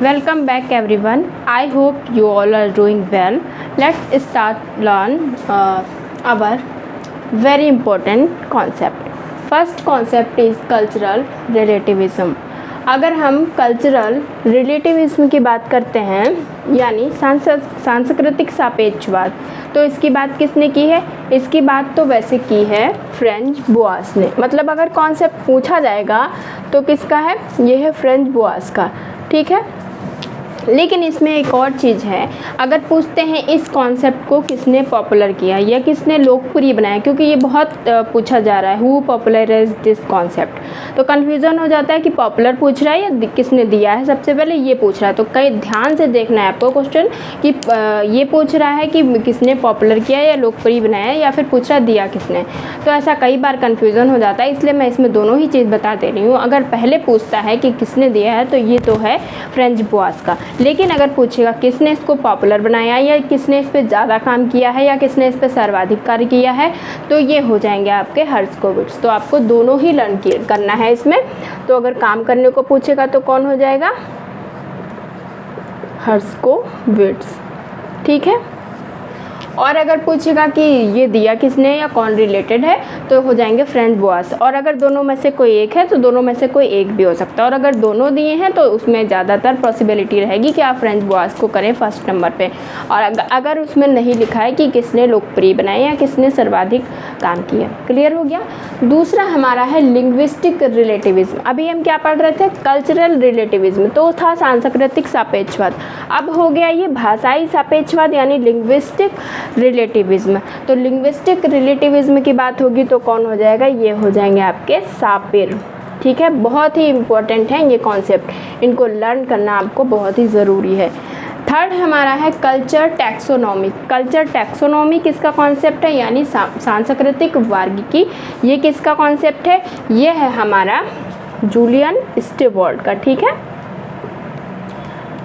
Welcome back everyone. I hope you all are doing well. Let's start learn our very important concept. First concept is cultural relativism. अगर हम cultural relativism की बात करते हैं यानी सांस्कृतिक सापेक्षवाद, तो इसकी बात किसने की है? इसकी बात तो वैसे की है फ्रेंच बुआस ने। मतलब अगर कॉन्सेप्ट पूछा जाएगा तो किसका है? ये है फ्रेंच बुआस का, ठीक है। लेकिन इसमें एक और चीज़ है, अगर पूछते हैं इस कॉन्सेप्ट को किसने पॉपुलर किया या किसने लोकप्रिय बनाया, क्योंकि ये बहुत पूछा जा रहा है, हु पॉपुलराइज दिस कॉन्सेप्ट, तो कन्फ्यूज़न हो जाता है कि पॉपुलर पूछ रहा है या किसने दिया है। सबसे पहले ये पूछ रहा है, तो कई ध्यान से देखना है आपको क्वेश्चन कि ये पूछ रहा है कि किसने पॉपुलर किया या लोकप्रिय बनाया, या फिर पूछ रहा है दिया किसने। तो ऐसा कई बार कन्फ्यूज़न हो जाता है, इसलिए मैं इसमें दोनों ही चीज़ बता दे रही हूँ। अगर पहले पूछता है कि किसने दिया है तो ये तो है फ्रेंच बुआस का, लेकिन अगर पूछेगा किसने इसको पॉपुलर बनाया या किसने इस पर ज़्यादा काम किया है या किसने इस पर सर्वाधिक कार्य किया है, तो ये हो जाएंगे आपके हर्स्कोविट्ज़। तो आपको दोनों ही लर्न करना है इसमें। तो अगर काम करने को पूछेगा तो कौन हो जाएगा? हर्स्कोविट्ज़, ठीक है। और अगर पूछेगा कि ये दिया किसने या कौन रिलेटेड है, तो हो जाएंगे फ्रेंच बुआस। और अगर दोनों में से कोई एक है तो दोनों में से कोई एक भी हो सकता है, और अगर दोनों दिए हैं तो उसमें ज़्यादातर पॉसिबिलिटी रहेगी कि आप फ्रेंच बुआस को करें फर्स्ट नंबर पे। और अगर उसमें नहीं लिखा है कि किसने लोकप्रिय बनाया या किसने सर्वाधिक काम किया। क्लियर हो गया। दूसरा हमारा है लिंग्विस्टिक रिलेटिविज्म। अभी हम क्या पढ़ रहे थे? कल्चरल रिलेटिविज्म, तो था सांस्कृतिक सापेक्षवाद। अब हो गया ये भाषाई सापेक्षवाद यानी लिंग्विस्टिक रिलेटिविज्म। तो लिंग्विस्टिक रिलेटिविज्म की बात होगी तो कौन हो जाएगा? ये हो जाएंगे आपके सापिर, ठीक है। बहुत ही इम्पोर्टेंट है ये कॉन्सेप्ट, इनको लर्न करना आपको बहुत ही ज़रूरी है। थर्ड हमारा है कल्चर टैक्सोनॉमी। कल्चर टैक्सोनॉमी किसका कॉन्सेप्ट है? यानी सांस्कृतिक वर्गीकी। ये किसका कॉन्सेप्ट है? ये है हमारा जूलियन स्टीवर्ट का, ठीक है।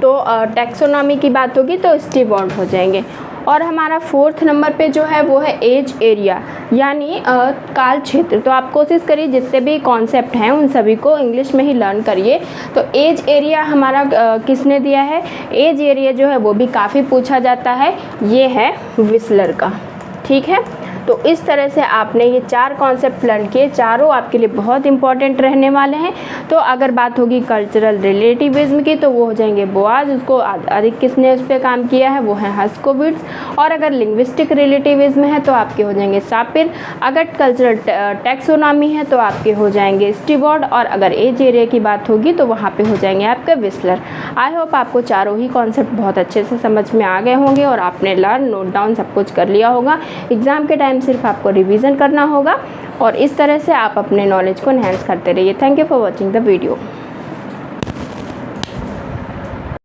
तो टैक्सोनॉमी की बात होगी तो स्टीवर्ट हो जाएंगे। और हमारा फोर्थ नंबर पे जो है वो है एज एरिया यानी काल क्षेत्र। तो आप कोशिश करिए जितने भी कॉन्सेप्ट हैं उन सभी को इंग्लिश में ही लर्न करिए। तो एज एरिया हमारा किसने दिया है? एज एरिया जो है वो भी काफ़ी पूछा जाता है, ये है विस्लर का, ठीक है। तो इस तरह से आपने ये चार कॉन्सेप्ट लर्न किए, चारों आपके लिए बहुत इंपॉर्टेंट रहने वाले हैं। तो अगर बात होगी कल्चरल रिलेटिविज्म की तो वो हो जाएंगे बुआस, उसको अधिक किसने उस पर काम किया है वो है हर्स्कोविट्ज़। और अगर लिंग्विस्टिक रिलेटिविज्म है तो आपके हो जाएंगे सापिर। अगर कल्चरल टैक्सोनॉमी है तो आपके हो जाएंगे स्टीवर्ट। और अगर एज एरिया की बात होगी तो वहाँ पे हो जाएंगे आपके विस्लर। आई होप आपको चारों ही कॉन्सेप्ट बहुत अच्छे से समझ में आ गए होंगे और आपने लर्न नोट डाउन सब कुछ कर लिया होगा। एग्ज़ाम के टाइम सिर्फ आपको रिवीजन करना होगा और इस तरह से आप अपने नॉलेज को एनहांस करते रहिए। Thank you for watching the video.